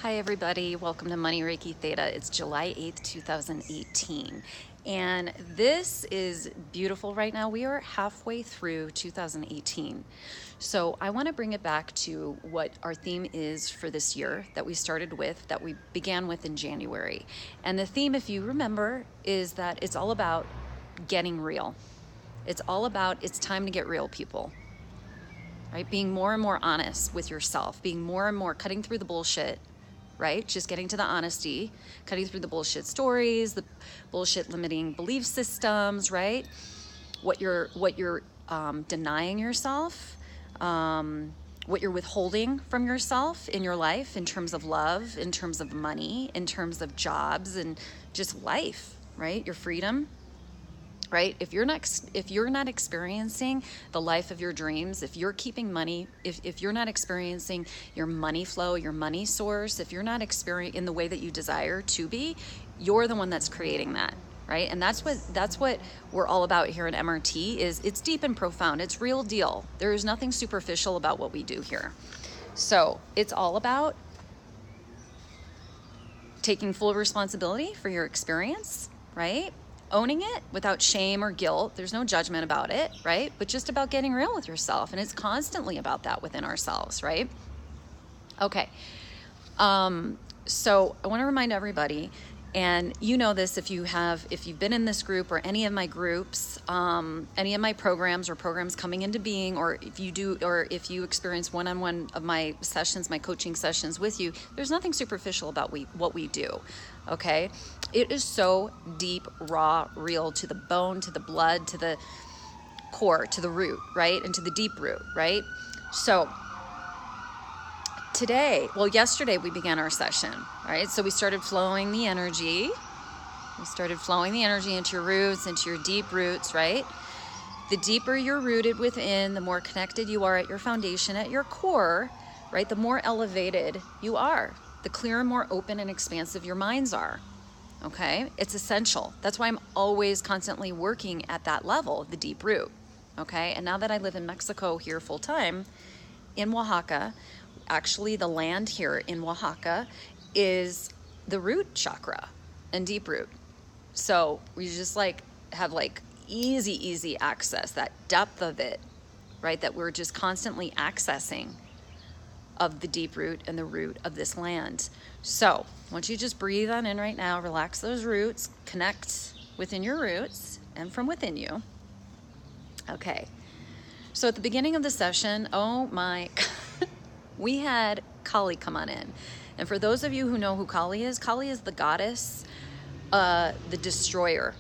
Hi everybody, welcome to Money Reiki Theta. It's July 8th, 2018. And this is beautiful right now. We are halfway through 2018. So I want to bring it back to what our theme is for this year that we started with, that we began with in January. And the theme, if you remember, is that it's all about getting real. It's all about, it's time to get real, people. Right? Being more and more honest with yourself, being more and more cutting through the bullshit, right? Just getting to the honesty, cutting through the bullshit stories, the bullshit limiting belief systems, right? What you're denying yourself, what you're withholding from yourself in your life in terms of love, in terms of money, in terms of jobs, and just life, right? Your freedom. Right? If you're not experiencing the life of your dreams, if you're keeping money, if you're not experiencing your money flow, your money source, if you're not experiencing in the way that you desire to be, you're the one that's creating that, right? And that's what we're all about here at MRT. Is it's deep and profound. It's real deal. There is nothing superficial about what we do here. So it's all about taking full responsibility for your experience, right? Owning it without shame or guilt. There's no judgment about it, right? But just about getting real with yourself. And it's constantly about that within ourselves, right? Okay. So I want to remind everybody, and you know this if you've been in this group or any of my groups, any of my programs or programs coming into being, or if you experience one-on-one of my sessions, my coaching sessions with you, there's nothing superficial about what we do. Okay. It is so deep, raw, real, to the bone, to the blood, to the core, to the root, right? And to the deep root, right? So yesterday we began our session, right? So we started flowing the energy. We started flowing the energy into your roots, into your deep roots, right? The deeper you're rooted within, the more connected you are at your foundation, at your core, right? The more elevated you are, the clearer, more open and expansive your minds are. Okay, it's essential. That's why I'm always constantly working at that level, the deep root. Okay, and now that I live in Mexico here full time, in Oaxaca, actually the land here in Oaxaca is the root chakra and deep root. So we just have easy access, that depth of it, right? That we're just constantly accessing of the deep root and the root of this land. So I want you to just breathe on in right now, relax those roots, connect within your roots and from within you. Okay. So at the beginning of the session, we had Kali come on in. And for those of you who know who Kali is the goddess, the destroyer,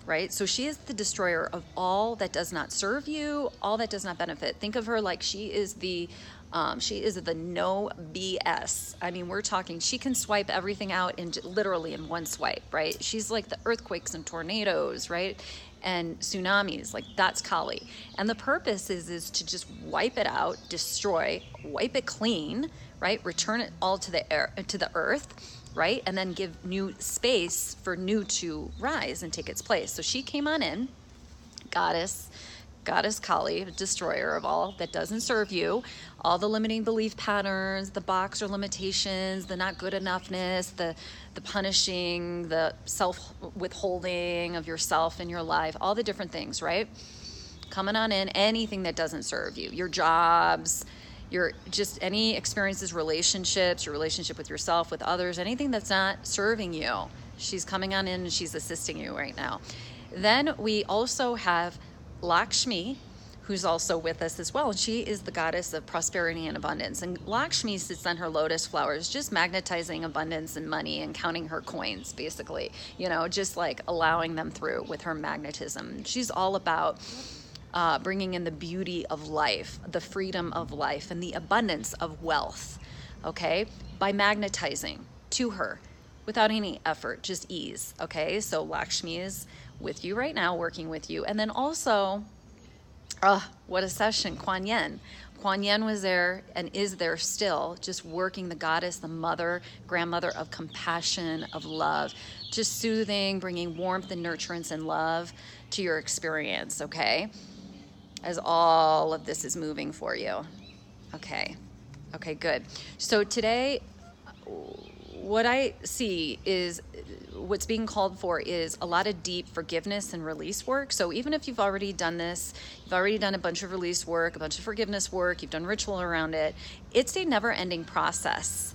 right? So she is the destroyer of all that does not serve you, all that does not benefit. Think of her like she is the no BS. I mean, we're talking, she can swipe everything out literally in one swipe, right? She's like the earthquakes and tornadoes, right? And tsunamis, like that's Kali. And the purpose is to just wipe it out, destroy, wipe it clean, right? Return it all to the earth, right? And then give new space for new to rise and take its place. So she came on in, goddess Kali, destroyer of all that doesn't serve you, all the limiting belief patterns, the box or limitations, the not good enoughness, the punishing, the self-withholding of yourself in your life, all the different things, right? Coming on in, anything that doesn't serve you, your jobs, your just any experiences, relationships, your relationship with yourself, with others, anything that's not serving you, she's coming on in and she's assisting you right now. Then we also have Lakshmi, who's also with us as well. And she is the goddess of prosperity and abundance. And Lakshmi sits on her lotus flowers, just magnetizing abundance and money and counting her coins, basically, just like allowing them through with her magnetism. She's all about bringing in the beauty of life, the freedom of life, and the abundance of wealth, okay, by magnetizing to her without any effort, just ease, okay? So Lakshmi is with you right now, working with you. And then also, what a session, Kuan Yin. Kuan Yin was there and is there still, just working, the goddess, the mother, grandmother of compassion, of love, just soothing, bringing warmth and nurturance and love to your experience, okay? As all of this is moving for you. Okay, good. So today, what I see is what's being called for is a lot of deep forgiveness and release work. So even if you've already done this, you've already done a bunch of release work, a bunch of forgiveness work, you've done ritual around it, it's a never-ending process.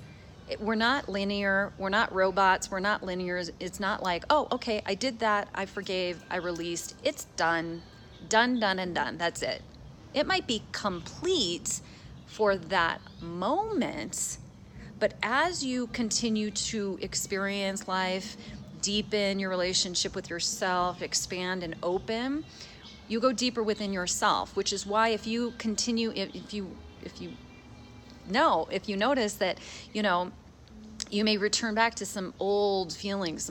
We're not linear, we're not robots, we're not linear. It's not like, oh, okay, I did that, I forgave, I released, it's done, done, and done, that's it. It might be complete for that moment, but as you continue to experience life, deepen your relationship with yourself, expand and open, you go deeper within yourself, which is why if you continue, if you notice that, you may return back to some old feelings,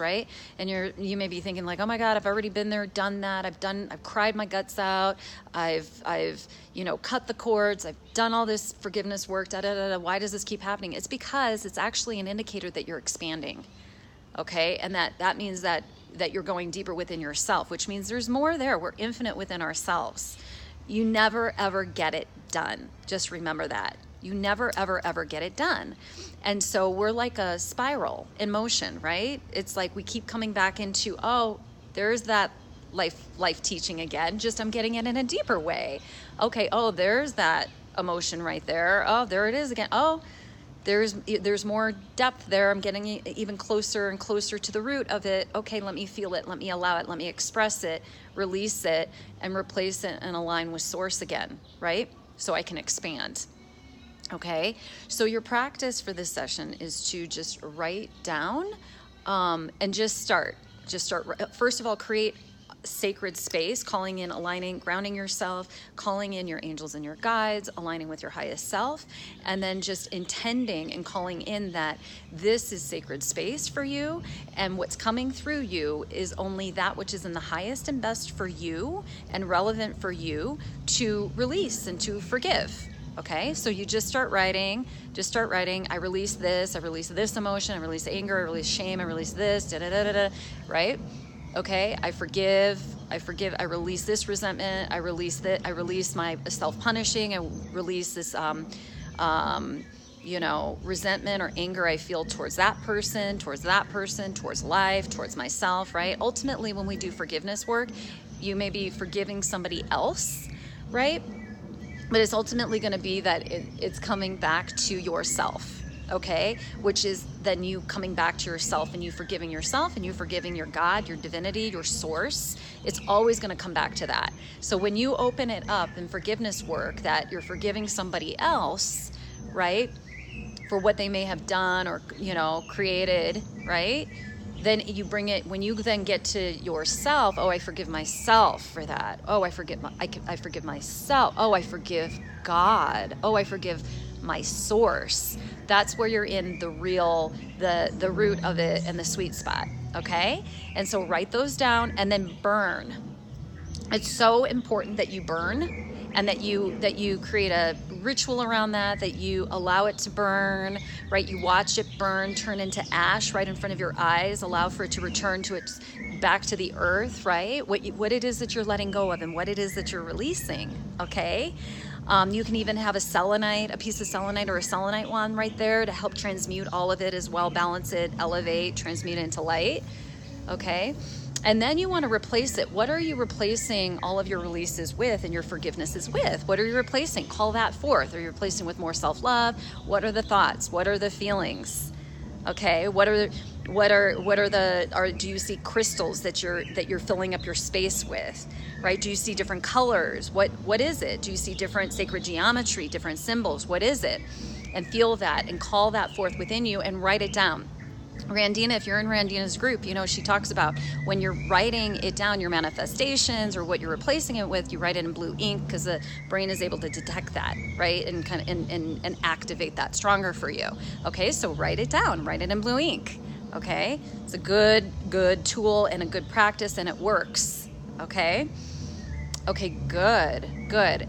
right? And you may be thinking like, oh my God, I've already been there, done that. I've cried my guts out. I've cut the cords. I've done all this forgiveness work, Why does this keep happening? It's because it's actually an indicator that you're expanding. Okay. And that means that you're going deeper within yourself, which means there's more there. We're infinite within ourselves. You never, ever get it done. Just remember that. You never, ever, ever get it done. And so we're like a spiral in motion, right? It's like we keep coming back into, oh, there's that life teaching again, just I'm getting it in a deeper way. Okay, oh, there's that emotion right there. Oh, there it is again. Oh, there's more depth there. I'm getting even closer and closer to the root of it. Okay, let me feel it. Let me allow it. Let me express it, release it, and replace it and align with source again, right? So I can expand. Okay, so your practice for this session is to just write down and just start. First of all, create sacred space, calling in, aligning, grounding yourself, calling in your angels and your guides, aligning with your highest self, and then just intending and calling in that this is sacred space for you, and what's coming through you is only that which is in the highest and best for you and relevant for you to release and to forgive. Okay, so you just start writing. I release this emotion, I release anger, I release shame, I release this, right? Okay, I forgive, I release this resentment, I release my self-punishing, I release this, resentment or anger I feel towards that person, towards life, towards myself, right? Ultimately, when we do forgiveness work, you may be forgiving somebody else, right? But it's ultimately going to be that it's coming back to yourself, okay? Which is then you coming back to yourself and you forgiving yourself and you forgiving your God, your divinity, your source. It's always going to come back to that. So when you open it up in forgiveness work that you're forgiving somebody else, right? For what they may have done or, created, right? Then you bring it, when you then get to yourself, oh, I forgive myself for that. Oh, I forgive myself. Oh, I forgive God. Oh, I forgive my source. That's where you're in the real, the root of it and the sweet spot, okay? And so write those down and then burn. It's so important that you burn and that you create a ritual around that you allow it to burn, right? You watch it burn, turn into ash right in front of your eyes, allow for it to return to its back to the earth, right? What it is that you're letting go of and what it is that you're releasing, okay? You can even have a piece of selenite or a selenite wand right there to help transmute all of it as well, balance it, elevate, transmute it into light, okay? And then you want to replace it. What are you replacing all of your releases with and your forgivenesses with? What are you replacing? Call that forth. Are you replacing with more self-love? What are the thoughts? What are the feelings? Okay. Do you see crystals that you're filling up your space with? Right? Do you see different colors? What is it? Do you see different sacred geometry, different symbols? What is it? And feel that and call that forth within you and write it down. Randina, if you're in Randina's group, she talks about when you're writing it down, your manifestations or what you're replacing it with, you write it in blue ink because the brain is able to detect that, right? And kind of and activate that stronger for you. Okay, so write it down, write it in blue ink. Okay, it's a good tool and a good practice, and it works. Okay, good.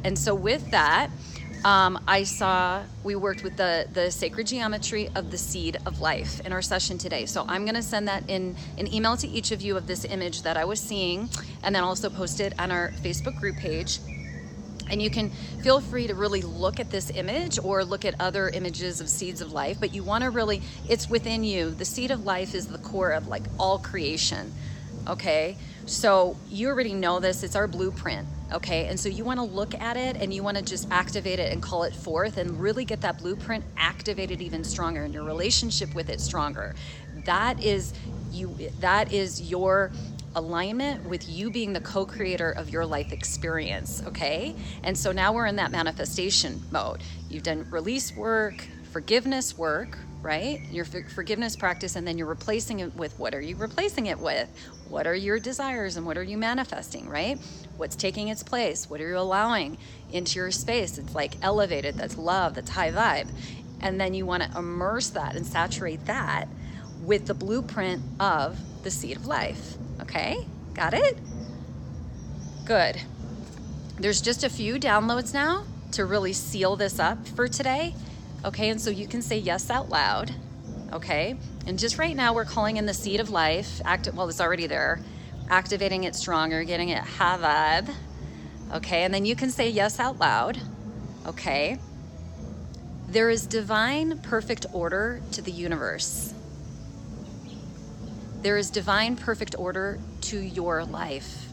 And so with that, we worked with the sacred geometry of the seed of life in our session today. So I'm going to send that in an email to each of you of this image that I was seeing, and then also post it on our Facebook group page. And you can feel free to really look at this image or look at other images of seeds of life, but you want to really, it's within you. The seed of life is the core of like all creation, okay? So you already know this, it's our blueprint, okay? And so you want to look at it and you want to just activate it and call it forth and really get that blueprint activated even stronger and your relationship with it stronger. That is your alignment with you being the co-creator of your life experience, okay? And so now we're in that manifestation mode. You've done release work, forgiveness work, right? Your forgiveness practice, and then you're replacing it with, what are you replacing it with? What are your desires and what are you manifesting, right? What's taking its place? What are you allowing into your space? It's like elevated, that's love, that's high vibe. And then you want to immerse that and saturate that with the blueprint of the seed of life. Okay, got it? Good. There's just a few downloads now to really seal this up for today. Okay, and so you can say yes out loud. Okay, and just right now we're calling in the seed of life. Well, it's already there. Activating it stronger, getting it high vibe. Okay, and then you can say yes out loud. Okay. There is divine perfect order to the universe. There is divine perfect order to your life.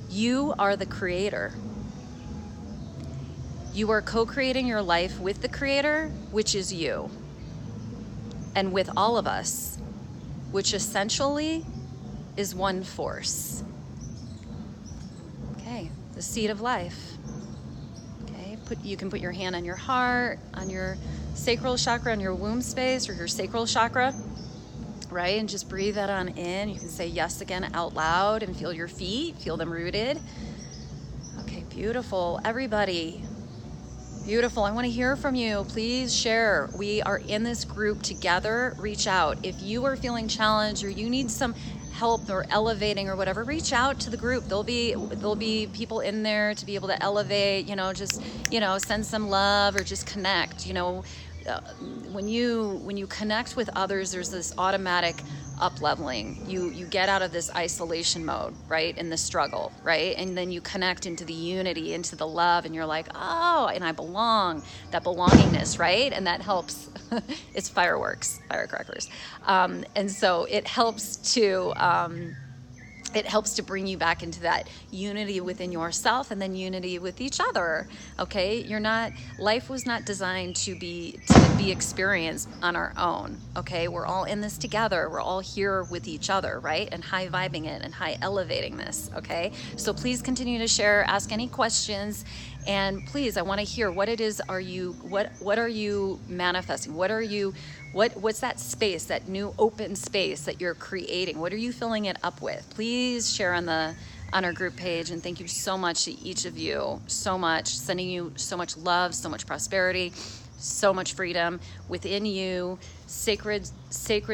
You are the creator. You are co-creating your life with the creator, which is you, and with all of us, which essentially is one force. Okay, the seed of life. Okay, you can put your hand on your heart, on your sacral chakra, on your womb space, or your sacral chakra, right? And just breathe that on in. You can say yes again out loud and feel your feet, feel them rooted. Okay, beautiful. Everybody, beautiful. I want to hear from you. Please share. We are in this group together. Reach out. If you are feeling challenged or you need some help or elevating or whatever, reach out to the group. There'll be people in there to be able to elevate, just, send some love or just connect, when you connect with others, there's this automatic up-leveling. You get out of this isolation mode, right? In the struggle, right? And then you connect into the unity, into the love, and you're like, oh, and I belong, that belongingness, right? And that helps. It's firecrackers. And so it helps to bring you back into that unity within yourself and then unity with each other. Okay, life was not designed to be experienced on our own. Okay, we're all in this together. We're all here with each other, right? And high vibing it and high elevating this. Okay, so please continue to share, ask any questions, and please, I want to hear what it is. What are you manifesting? What's that space, that new open space that you're creating? What are you filling it up with? Please share on our group page. And thank you so much to each of you, so much, sending you so much love, so much prosperity, so much freedom within you, sacred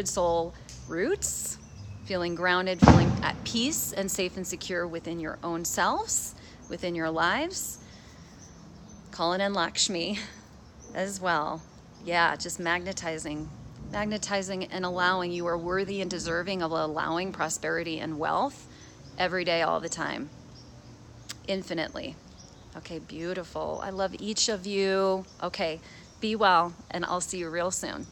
soul roots, feeling grounded, feeling at peace and safe and secure within your own selves, within your lives. Calling in Lakshmi as well. Yeah, just magnetizing and allowing. You are worthy and deserving of allowing prosperity and wealth every day, all the time, infinitely. Okay, beautiful. I love each of you. Okay, be well, and I'll see you real soon.